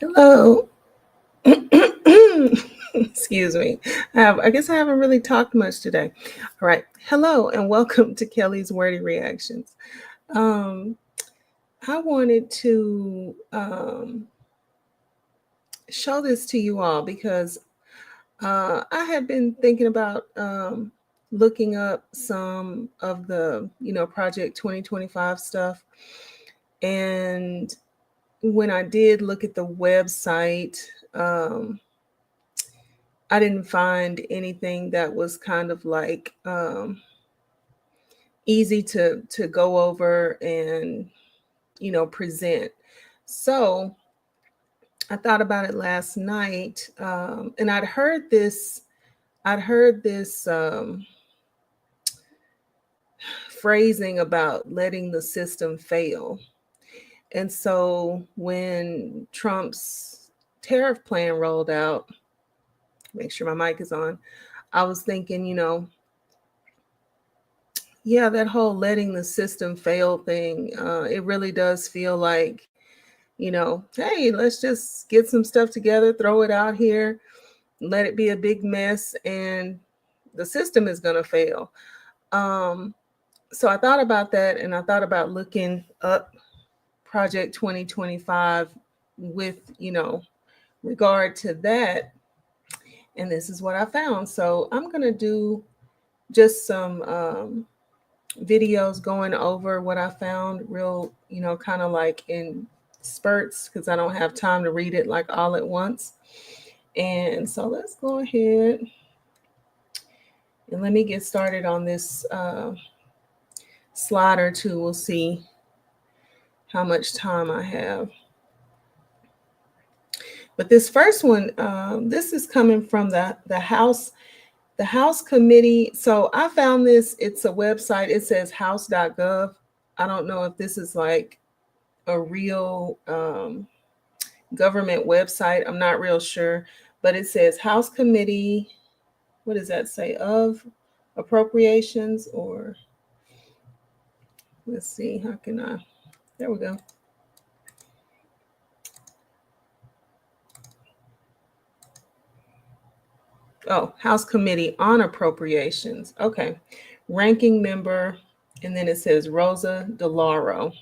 Hello. Excuse me. I guess I haven't really talked much today. All right. Hello and welcome to Kelly's Wordy Reactions. Um, I wanted to show this to you all because I had been thinking about looking up some of the, Project 2025 stuff. And when I did look at the website, I didn't find anything that was kind of like easy to go over and present. So I thought about it last night, and I'd heard this phrasing about letting the system fail. And so when Trump's tariff plan rolled out, make sure my mic is on, I was thinking, yeah, that whole letting the system fail thing, it really does feel like, hey, let's just get some stuff together, throw it out here, let it be a big mess, and the system is going to fail. Um, so I thought about that, and I thought about looking up Project 2025 with, regard to that. And this is what I found. So I'm going to do just some videos going over what I found real, kind of like in spurts because I don't have time to read it like all at once. And so let's go ahead and let me get started on this slide or two. We'll see how much time I have. But this first one, this is coming from the House committee. So I found this. It's a website. It says house.gov. I don't know if this is like a real government website. I'm not real sure, but it says House Committee. What does that say? Of appropriations, or let's see. How can I? There we go. Oh, House Committee on Appropriations. Okay. Ranking member. And then it says Rosa DeLauro.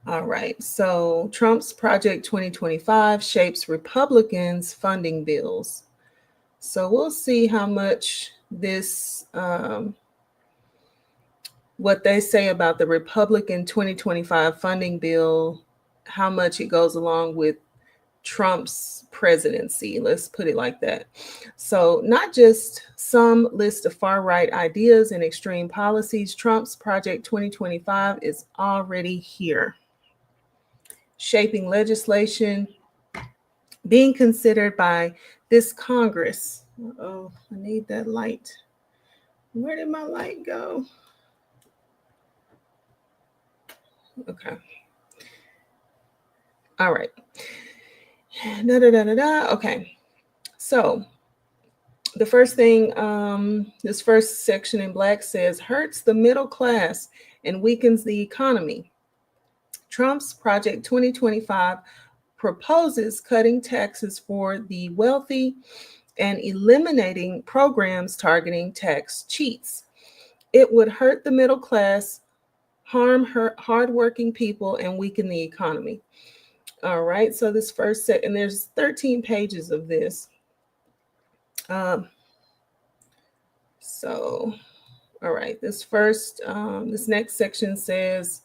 All right. So Trump's Project 2025 shapes Republicans' funding bills. So we'll see how much this, what they say about the Republican 2025 funding bill, how much it goes along with Trump's presidency. Let's put it like that. So, not just some list of far right ideas and extreme policies, Trump's Project 2025 is already here, shaping legislation being considered by this Congress. Oh, I need that light. Where did my light go? Okay. All right. Da, da, da, da, da. Okay. So the first thing, this first section in black says, hurts the middle class and weakens the economy. Trump's Project 2025 proposes cutting taxes for the wealthy and eliminating programs targeting tax cheats. It would hurt the middle class, harm hardworking people, and weaken the economy. All right, so this first set, and there's 13 pages of this. So, all right, this next section says,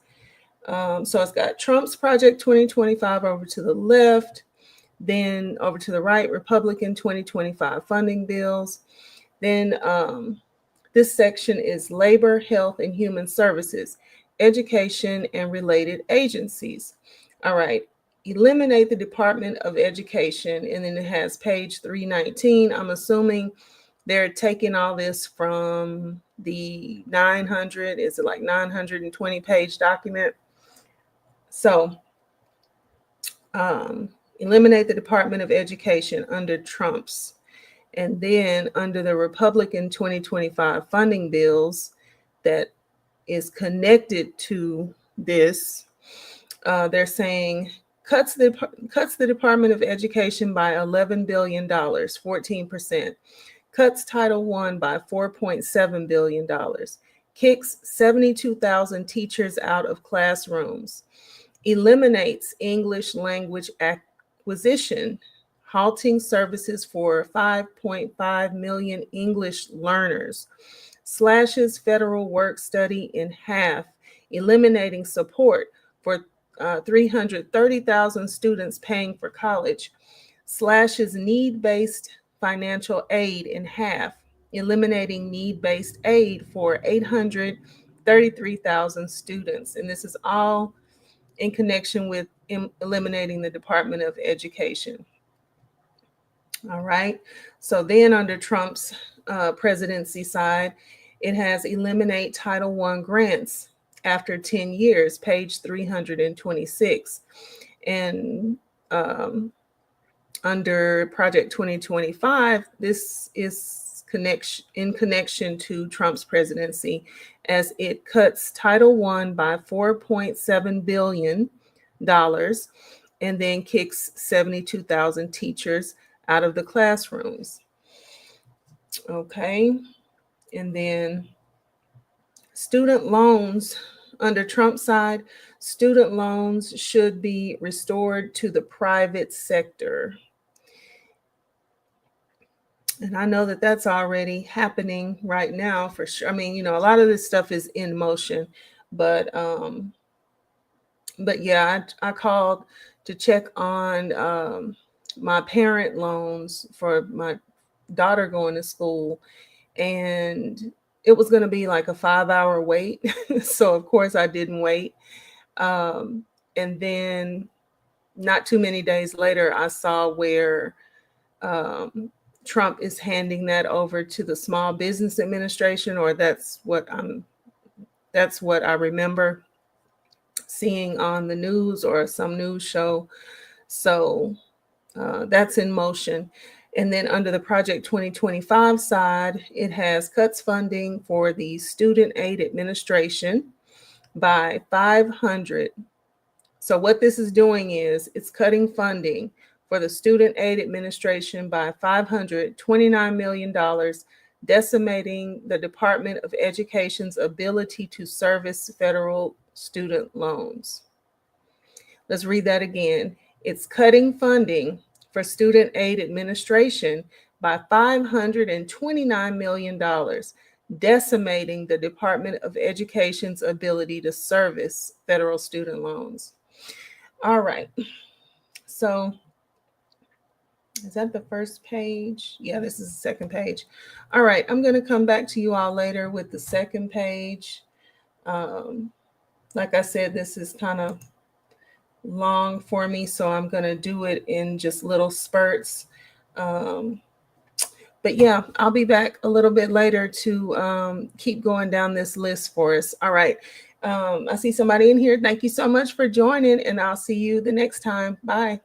so it's got Trump's Project 2025 over to the left, then over to the right, Republican 2025 funding bills. Then this section is labor, health, and human services, education, and related agencies. All right, eliminate the Department of Education, and then it has page 319. I'm assuming they're taking all this from the 920 page document. So eliminate the Department of Education under Trump's. And then under the Republican 2025 funding bills that is connected to this, they're saying cuts the Department of Education by $11 billion, 14%. Cuts Title I by $4.7 billion. Kicks 72,000 teachers out of classrooms. Eliminates English language acquisition, halting services for 5.5 million English learners. Slashes federal work study in half, eliminating support for 330,000 students paying for college. Slashes need-based financial aid in half, eliminating need-based aid for 833,000 students. And this is all in connection with eliminating the Department of Education. All right. So then under Trump's presidency side, it has eliminate Title I grants after 10 years, page 326. And under Project 2025, this is in connection to Trump's presidency, as it cuts Title I by $4.7 billion and then kicks 72,000 teachers out of the classrooms. Okay. And then student loans under Trump's side, student loans should be restored to the private sector. And I know that that's already happening right now for sure. I mean, a lot of this stuff is in motion, but yeah, I called to check on my parent loans for my daughter going to school, and it was going to be like a 5-hour wait. So of course I didn't wait. And then not too many days later, I saw where Trump is handing that over to the Small Business Administration, or that's what I remember seeing on the news or some news show. So that's in motion. And then under the Project 2025 side, it has cuts funding for the Student Aid Administration by 500. So what this is doing is it's cutting funding for the Student Aid Administration by $529 million, decimating the Department of Education's ability to service federal student loans. Let's read that again. It's cutting funding for Student Aid Administration by $529 million, decimating the Department of Education's ability to service federal student loans. All right. So is that the first page? Yeah, this is the second page. All right. I'm going to come back to you all later with the second page. Like I said, this is kind of long for me, so I'm going to do it in just little spurts. But yeah, I'll be back a little bit later to keep going down this list for us. All right. I see somebody in here. Thank you so much for joining, and I'll see you the next time. Bye.